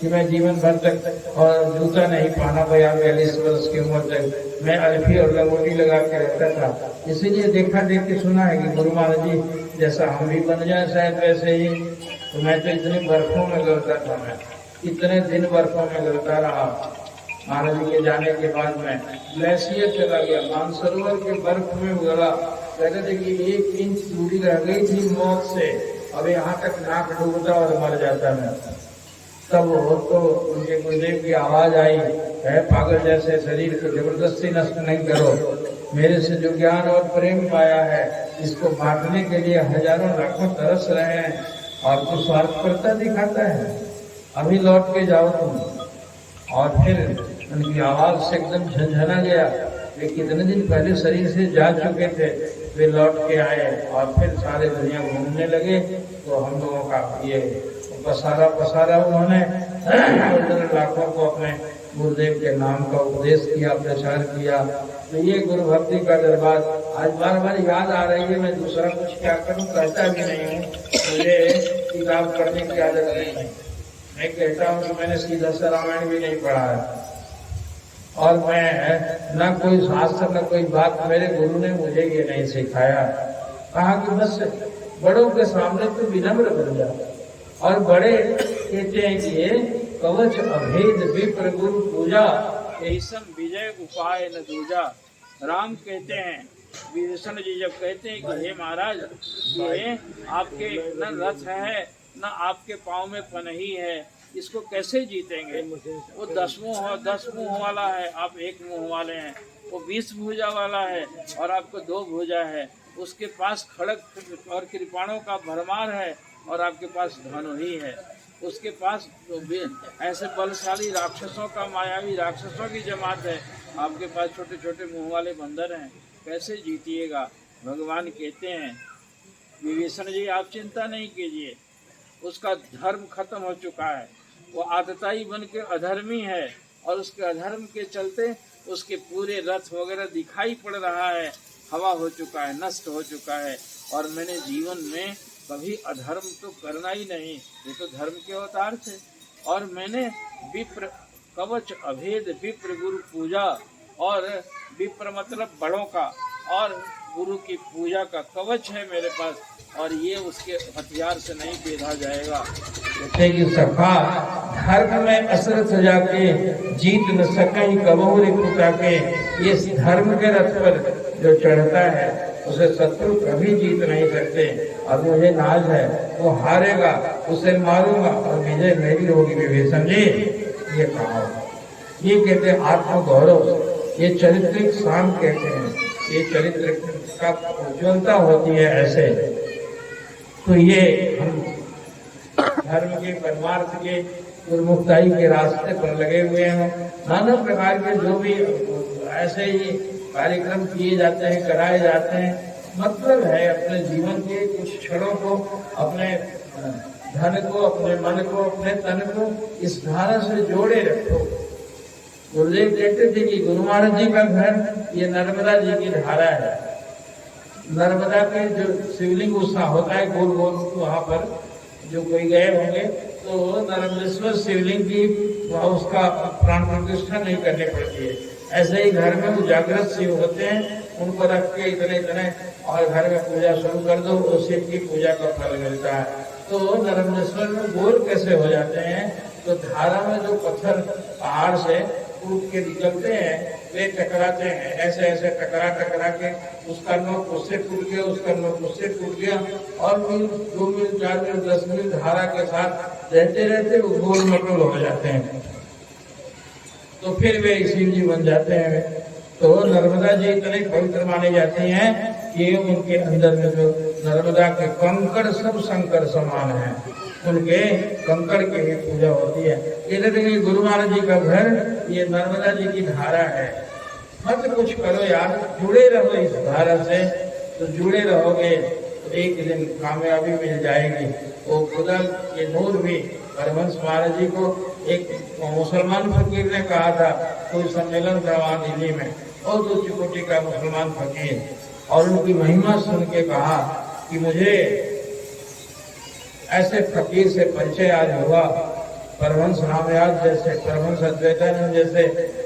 कि मैं जीवन भर तक और जूता नहीं पहना, 42 वर्ष की उम्र तक मैं अल्फी और लंगोटी लगा के रहता था। इसीलिए देखा देख के सुना है कि गुरु महाराज जी जैसा हम भी बन जाए शायद वैसे ही। तो मैं तो इतने बर्फों में गलता था, मैं इतने दिन बर्फों में गलता रहा। महाराज जी के जाने के बाद मैं ग्लेशियर चला गया, मानसरोवर के बर्फ में गला। कहते थे कि 1 इंच दूरी रह गई थी मौत से, अब यहाँ तक नाक डूबता और मर जाता मैं। तब वो तो उनके गुरुदेव की आवाज आई, है पागल जैसे शरीर को जबरदस्ती नष्ट नहीं करो। मेरे से जो ज्ञान और प्रेम पाया है इसको बांटने के लिए हजारों लाखों तरस रहे हैं और तो स्वार्थपरता दिखाता है। अभी लौट के जाओ तुम। और फिर उनकी आवाज से एकदम झंझना गया। वे कितने दिन पहले शरीर से जा चुके थे, वे लौट के आए और फिर सारे दुनिया घूमने लगे। तो हम लोगों का ये पसारा उन्होंने लाखों को अपने गुरुदेव के नाम का उपदेश किया, प्रचार किया। तो ये गुरु भक्ति का दरबार आज बार बार याद आ रही है। मैं दूसरा कुछ क्या करूं, कहता भी नहीं हूँ, मुझे किताब पढ़ने की आदत नहीं है। मैं कहता हूँ कि मैंने सीधा सा रामायण भी नहीं पढ़ा है और मैं न कोई शास्त्र न कोई बात, मेरे गुरु ने मुझे ये नहीं सिखाया। कहा कि बस बड़ों के सामने तो विनम्र बन जा। और बड़े कहते हैं कि ये कवच अभेद विप्र गुरु पूजा, ऐसन विजय उपाय न दूजा। राम कहते हैं, विभीषण जी जब कहते हैं कि हे महाराज, ये आपके न रथ है न आपके पाँव में पनही है, इसको कैसे जीतेंगे? वो 10 मुंह वाला है, आप 1 मुंह वाले हैं। वो 20 भुजा वाला है और आपको 2 भुजा है। उसके पास खड़ग और कृपाणों का भरमार है और आपके पास धनु ही है। उसके पास तो ऐसे बलशाली राक्षसों का, मायावी राक्षसों की जमात है, आपके पास छोटे छोटे मुंह वाले बंदर हैं, कैसे जीतिएगा? भगवान कहते हैं, विभीषण जी आप चिंता नहीं कीजिए, उसका धर्म खत्म हो चुका है। वो आतताई बन के अधर्मी है और उसके अधर्म के चलते उसके पूरे रथ वगैरह दिखाई पड़ रहा है, हवा हो चुका है, नष्ट हो चुका है। और मैंने जीवन में कभी अधर्म तो करना ही नहीं, ये तो धर्म के अवतार थे। और मैंने विप्र कवच अभेद विप्र गुरु पूजा, और विप्र मतलब बड़ों का, और गुरु की पूजा का कवच है मेरे पास, और ये उसके हथियार से नहीं बेधा जाएगा। कि सखा धर्म में असर सजा के जीत न सके कबूर पुता के। ये धर्म के रथ पर जो चढ़ता है उसे शत्रु कभी जीत नहीं सकते। और मुझे नाज है, वो हारेगा, उसे मारूंगा और विजय मेरी होगी। विभीषण जी ये कहा, ये कहते हैं आत्मगौरव, ये चरित्रिक शान कहते हैं, ये चरित्र का उज्ज्वलता होती है। ऐसे तो ये हम धर्म के, परमार्थ के, गुरुमुक्ताई के रास्ते पर लगे हुए हैं। नाना प्रकार के जो भी ऐसे ही कार्यक्रम किए जाते हैं, कराए जाते हैं, मतलब है अपने जीवन के कुछ क्षणों को, अपने धन को, अपने मन को, अपने तन को इस धारा से जोड़े रखो। गुरुदेव कहते थे कि गुरु महाराज जी का घर ये नर्मदा जी की धारा है। नर्मदा के जो शिवलिंग उसका होता है गोल गोल, वहां पर जो कोई गए होंगे तो नर्मदेश्वर शिवलिंग की उसका प्राण प्रतिष्ठा नहीं करनी पड़ती है। ऐसे ही घर में वो जागृत शिव होते हैं, उनको रख के इतने इतने और घर में पूजा शुरू कर दो, तो शिव की पूजा का फल मिलता है। तो नर्मदेश्वर में गोल कैसे हो जाते हैं? तो धारा में जो पत्थर पहाड़ से टूट के निकलते हैं, वे टकराते हैं, ऐसे ऐसे टकरा के उसका नोक उससे टूट गया, उसका नोक उससे टूट गया, और मील 2 मील 4 मील 10 मील धारा के साथ रहते रहते वो गोल मटोल हो जाते हैं। तो फिर वे शिव जी बन जाते हैं। तो नर्मदा जी इतने पवित्र माने जाते हैं कि उनके अंदर में जो नर्मदा के कंकड़ सब शंकर समान है, उनके कंकड़ की ही पूजा होती है। ये गुरु महाराज जी का घर ये नर्मदा जी की धारा है। मत कुछ करो यार, जुड़े रहो इस धारा से, तो जुड़े रहोगे तो एक दिन कामयाबी मिल जाएगी। वो खुदा ये नूर भी परमहंस महाराज जी को एक मुसलमान फकीर ने कहा था, कोई सम्मेलन था वहां दिल्ली में, और 2 कोटि का मुसलमान फकीर, और उनकी महिमा सुन के कहा कि मुझे ऐसे फकीर से परिचय आज हुआ, परमहंस रामयाद जैसे, परमहंस अद्वैतानंद जैसे,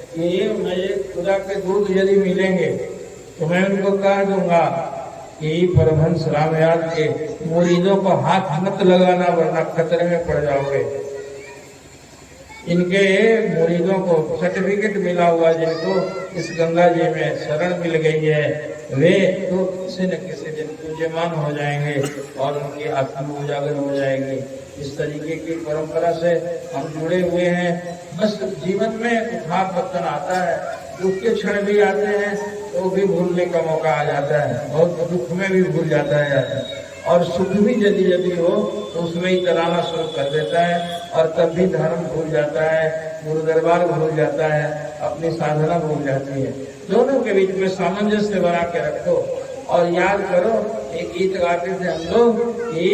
कि मुझे खुदा के दूत यदि मिलेंगे तो मैं उनको कह दूंगा कि परमहंस रामयाद के मुरीदों को हाथ मत लगाना, वरना खतरे में पड़ जाओगे। इनके मुरीदों को सर्टिफिकेट मिला हुआ, जिनको इस गंगा जी में शरण मिल गई है, वे तो किसी न किसी दिन पूज्यमान हो जाएंगे और उनकी आत्मा उजागर हो जाएगी। इस तरीके की परंपरा से हम जुड़े हुए हैं। बस जीवन में उठार पतन आता है, दुख के क्षण भी आते हैं तो भी भूलने का मौका आ जाता है, बहुत दुख में भी भूल जाता है। और सुख भी यदि यदि हो तो उसमें ही कराना शुरू कर देता है, और तब भी धर्म भूल जाता है, गुरु दरबार भूल जाता है, अपनी साधना भूल जाती है। दोनों के बीच में सामंजस्य बना के रखो और याद करो, एक गीत गाते थे हम लोग कि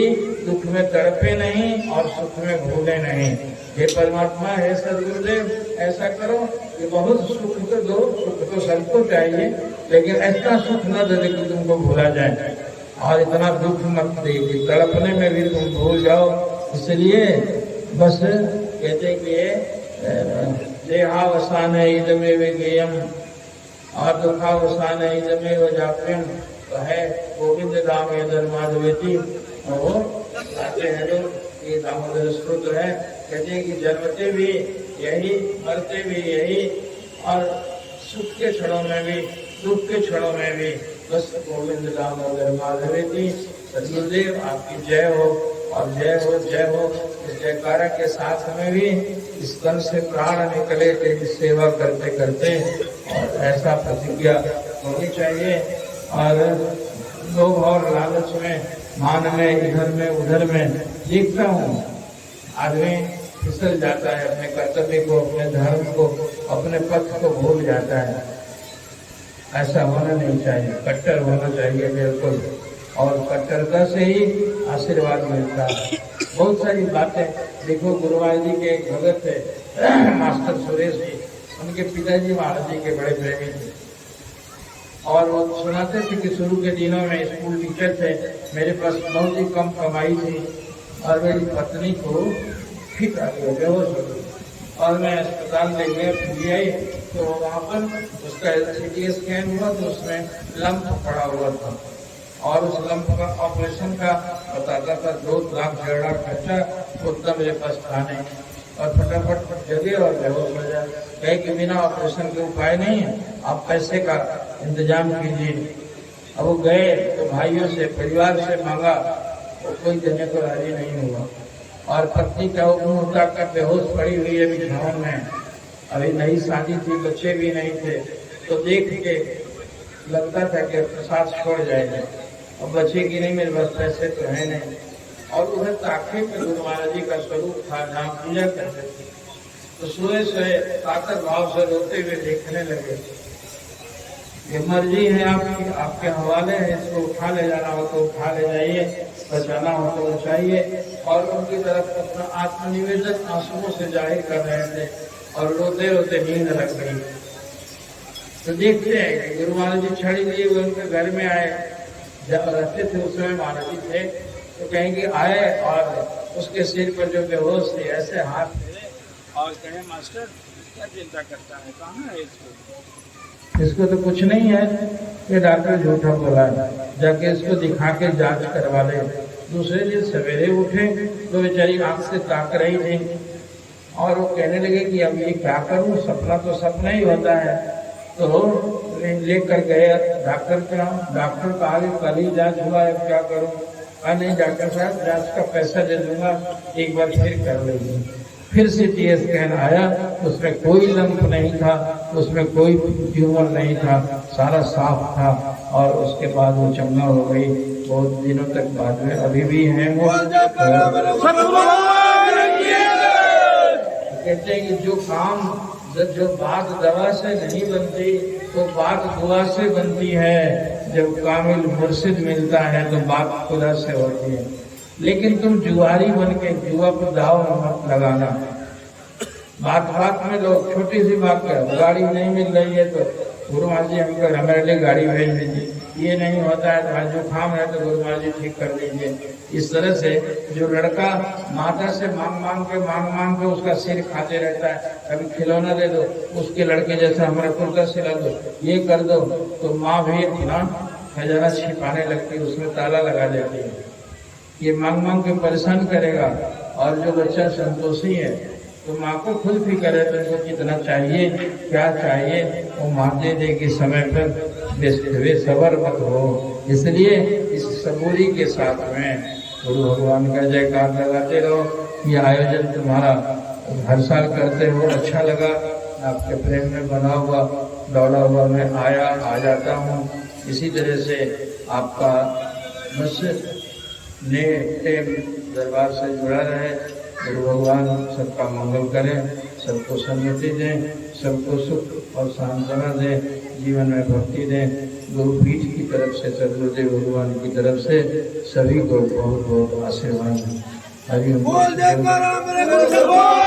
दुख में तड़पे नहीं और सुख में भूले नहीं। हे परमात्मा, हे सदगुरुदेव, ऐसा करो कि बहुत सुख तो दो, सुख तो सबको चाहिए, लेकिन ऐसा सुख न दे कि तुमको भूला जाए, और इतना दुख मत दे कि तड़पने में भी तुम भूल जाओ। इसलिए बस कहते कि देहावसान इदमेव गेयम और दुखावसान इदमेव जाप्यम, तो है गोविंद दाम यदर माधवेती। वो कहते हैं लोग, ये दामोदर स्तोत्र है, कहते हैं कि जन्मते भी यही, मरते भी यही, और सुख के क्षणों में भी दुख के क्षणों में भी बस गोविंद दामोदर माधवेती। सदगुरुदेव आपकी जय हो और जय हो, जय हो। इस जयकारा के साथ हमें भी इस तन से प्राण निकले तेरी सेवा करते करते, और ऐसा प्रतिज्ञा होनी चाहिए। और लोभ और लालच में, मान में, इधर में उधर में देखता हूँ आदमी फिसल जाता है, अपने कर्तव्य को, अपने धर्म को, अपने पथ को भूल जाता है। ऐसा होना नहीं चाहिए, कट्टर होना चाहिए बिल्कुल, और कट्टरता से ही आशीर्वाद मिलता है। बहुत सारी बातें देखो, गुरुवार जी के एक भगत थे मास्टर सुरेश जी, उनके पिताजी महाराज जी के बड़े प्रेमी थे, और वो सुनाते थे कि शुरू के दिनों में स्कूल टीचर थे, मेरे पास बहुत ही कम कमाई थी, और मेरी पत्नी को फिट आ गया, बेहोश हो गई, और मैं अस्पताल ले गया, तो वहाँ पर उसका CT स्कैन हुआ तो उसमें लंप पड़ा हुआ था, और उस लंप का ऑपरेशन का बताता था 2 लाख 1.5 लाख खर्चा, उतना मेरे पास था नहीं, और फटाफट जगे और बेहोश हो जाए। कहे कि बिना ऑपरेशन के उपाय नहीं है, आप पैसे का इंतजाम कीजिए। अब वो गए तो भाइयों से, परिवार से मांगा, तो कोई देने को राजी नहीं हुआ, और पत्नी का हुक्म होता कर बेहोश पड़ी हुई है बिछावन में, अभी नई शादी थी, बच्चे भी नहीं थे, तो देख के लगता था कि साथ छोड़ जाएगा, और बचेगी नहीं, मेरे पास पैसे तो है नहीं। और उधर ताखे पे गुरु महाराज जी का स्वरूप था जहाँ पूजा करते थे, तो सोए सोए कातर भाव से रोते हुए देखने लगे। ये मर्जी है आपकी, आपके हवाले है, इसको उठा ले जाना हो तो उठा ले जाइए, बचाना हो तो बचाइए। और उनकी तरफ अपना आत्मनिवेदन आंसुओं से जाहिर कर रहे थे, और रोते रोते नींद लग गई। तो देखते हैं कि गुरु महाराज जी छड़ी लिए हुए उनके घर में आए, जब रहते थे उस समय महाराज जी थे, तो कहेंगे आए और उसके सिर पर जो बेहोश थे ऐसे हाथ फेरे और कहे, मास्टर क्या चिंता करता है, कहाँ है इसको तो कुछ नहीं है, ये डॉक्टर झूठा बोला है, जाके इसको दिखा के जांच करवा ले। दूसरे दिन सवेरे उठे तो बेचारी आंख से ताक रही थी, और वो कहने लगे कि अब ये क्या करूं, सपना तो सपना ही होता है। तो लेकर गए डॉक्टर के यहाँ, डॉक्टर कहा कि कल ही जांच हुआ है, क्या करूं? नहीं डॉक्टर साहब, जांच का पैसा दे दूंगा, एक बार फिर कर लीजिए। फिर CT स्कैन आया, उसमें कोई लंप नहीं था, उसमें कोई ट्यूमर नहीं था, सारा साफ था, और उसके बाद वो चंगा हो गई। बहुत दिनों तक बाद में अभी भी हैं वो। कहते हैं कि जो काम, जो बात दवा से नहीं बनती तो बात दुआ से बनती है। जब कामिल मुर्शिद मिलता है तो बात खुदा से होती है। लेकिन तुम जुआरी बन के जुआ पर दाव मत लगाना। बात बात में लोग छोटी सी बात कर, गाड़ी नहीं मिल रही है तो गुरु महाराज जी हमको हमारे लिए गाड़ी भेज दीजिए, ये नहीं होता है, जुकाम है तो गुरु महाराज जी ठीक कर दीजिए। इस तरह से जो लड़का माता से मांग मांग के उसका सिर खाते रहता है, कभी खिलौना दे दो, उसके लड़के जैसा हमारा कुर्ता सिला दो, ये कर दो, तो माँ भी अपना खजाना छिपाने लगती है, उसमें ताला लगा देती है। ये मांग के परेशान करेगा। और जो बच्चा संतोषी है तो माँ को खुद फिक्र है, तो इनको कितना चाहिए, क्या चाहिए, वो माँ दे देगी समय पर, बेसबर मत हो। इसलिए इस सबूरी के साथ में गुरु भगवान का जयकार लगाते रहो। ये आयोजन तुम्हारा हर साल करते हो, अच्छा लगा, आपके प्रेम में बना हुआ दौड़ा हुआ मैं आ जाता हूँ। इसी तरह से आपका बस ने दरबार से जुड़ा रहे। गुरु भगवान सबका मंगल करें, सबको सन्मति दें, सबको सुख और सांत्वना दें, जीवन में भक्ति दें। गुरुपीठ की तरफ से, सदगुरुदेव भगवान की तरफ से सभी को बहुत बहुत आशीर्वाद। हरि ओम। बोल जयकारा मेरे गुरु से बोल।